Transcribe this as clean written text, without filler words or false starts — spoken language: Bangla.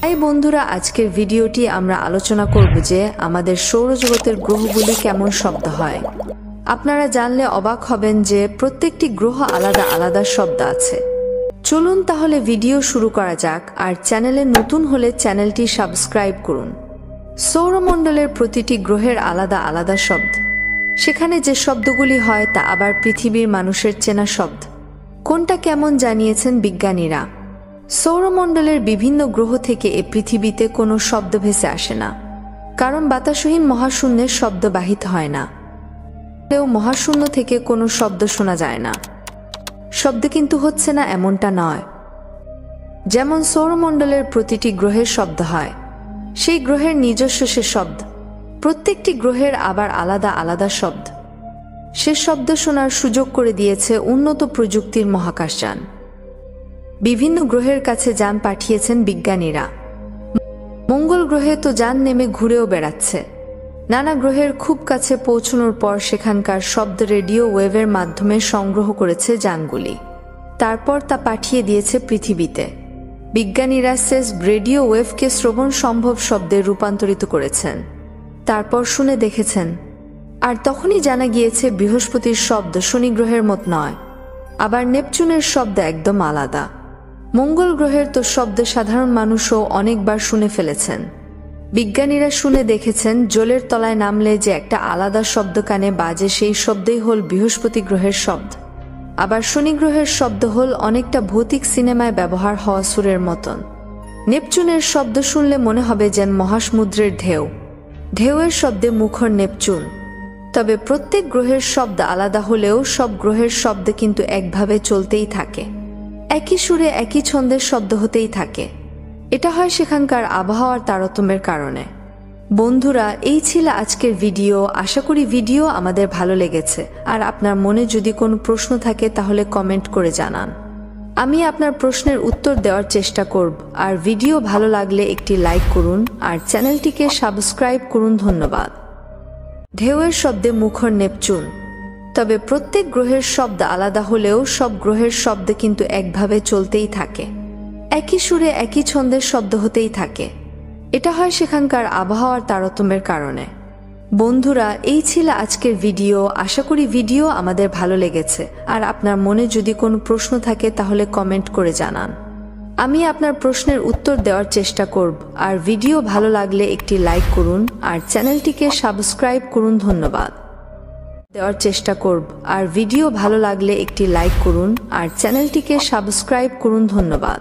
এই বন্ধুরা, আজকের ভিডিওটি আমরা আলোচনা করব যে আমাদের সৌরজগতের গ্রহগুলি কেমন শব্দ হয়। আপনারা জানলে অবাক হবেন যে প্রত্যেকটি গ্রহ আলাদা আলাদা শব্দ আছে। চলুন তাহলে ভিডিও শুরু করা যাক, আর চ্যানেলে নতুন হলে চ্যানেলটি সাবস্ক্রাইব করুন। সৌরমণ্ডলের প্রতিটি গ্রহের আলাদা আলাদা শব্দ। সেখানে যে শব্দগুলি হয় তা আবার পৃথিবীর মানুষের চেনা শব্দ। কোনটা কেমন জানিয়েছেন বিজ্ঞানীরা। সৌরমণ্ডলের বিভিন্ন গ্রহ থেকে এ পৃথিবীতে কোনো শব্দ ভেসে আসে না, কারণ বাতাসহীন মহাশূন্যের শব্দ বাহিত হয় না। মহাশূন্য থেকে কোনো শব্দ শোনা যায় না। শব্দ কিন্তু হচ্ছে না এমনটা নয়। যেমন সৌরমণ্ডলের প্রতিটি গ্রহের শব্দ হয়, সেই গ্রহের নিজস্ব সে শব্দ। প্রত্যেকটি গ্রহের আবার আলাদা আলাদা শব্দ। সে শব্দ শোনার সুযোগ করে দিয়েছে উন্নত প্রযুক্তির মহাকাশযান। বিভিন্ন গ্রহের কাছে যান পাঠিয়েছেন বিজ্ঞানীরা। মঙ্গল গ্রহে তো যান নেমে ঘুরেও বেড়াচ্ছে। নানা গ্রহের খুব কাছে পৌঁছানোর পর সেখানকার শব্দ রেডিও ওয়েভের মাধ্যমে সংগ্রহ করেছে যানগুলি। তারপর তা পাঠিয়ে দিয়েছে পৃথিবীতে। বিজ্ঞানীরা শেষ রেডিও ওয়েভকে শ্রবণ সম্ভব শব্দে রূপান্তরিত করেছেন। তারপর শুনে দেখেছেন, আর তখনই জানা গিয়েছে বৃহস্পতির শব্দ শনি গ্রহের মত নয়, আবার নেপচুনের শব্দ একদম আলাদা। মঙ্গল গ্রহের তো শব্দ সাধারণ মানুষও অনেকবার শুনে ফেলেছেন। বিজ্ঞানীরা শুনে দেখেছেন জলের তলায় নামলে যে একটা আলাদা শব্দ কানে বাজে, সেই শব্দই হল বৃহস্পতি গ্রহের শব্দ। আবার শনি গ্রহের শব্দ হল অনেকটা ভৌতিক সিনেমায় ব্যবহার হওয়া সুরের মতন। নেপচুনের শব্দ শুনলে মনে হবে যেন মহাসমুদ্রের ঢেউ। ঢেউয়ের শব্দে মুখর নেপচুন। তবে প্রত্যেক গ্রহের শব্দ আলাদা হলেও সব গ্রহের শব্দ কিন্তু একভাবে চলতেই থাকে। একই সুরে একই ছন্দের শব্দ হতেই থাকে। এটা হয় সেখানকার আবহাওয়ার তারতম্যের কারণে। বন্ধুরা, এই ছিল আজকের ভিডিও। আশা করি ভিডিও আমাদের ভালো লেগেছে। আর আপনার মনে যদি কোনো প্রশ্ন থাকে তাহলে কমেন্ট করে জানান। আমি আপনার প্রশ্নের উত্তর দেওয়ার চেষ্টা করব। আর ভিডিও ভালো লাগলে একটি লাইক করুন আর চ্যানেলটিকে সাবস্ক্রাইব করুন। ধন্যবাদ। ঢেউয়ের শব্দে মুখর নেপচুন। তবে প্রত্যেক গ্রহের শব্দ আলাদা হলেও সব গ্রহের শব্দ কিন্তু একভাবে চলতেই থাকে। একই সুরে একই ছন্দের শব্দ হতেই থাকে। এটা হয় সেখানকার আবহাওয়ার তারতম্যের কারণে। বন্ধুরা, এই ছিল আজকের ভিডিও। আশা করি ভিডিও আমাদের ভালো লেগেছে। আর আপনার মনে যদি কোনো প্রশ্ন থাকে তাহলে কমেন্ট করে জানান। আমি আপনার প্রশ্নের উত্তর দেওয়ার চেষ্টা করব। আর ভিডিও ভালো লাগলে একটি লাইক করুন আর চ্যানেলটিকে সাবস্ক্রাইব করুন। ধন্যবাদ। দেওয়ার চেষ্টা করব। আর ভিডিও ভালো লাগলে একটি লাইক করুন আর চ্যানেলটিকে সাবস্ক্রাইব করুন। ধন্যবাদ।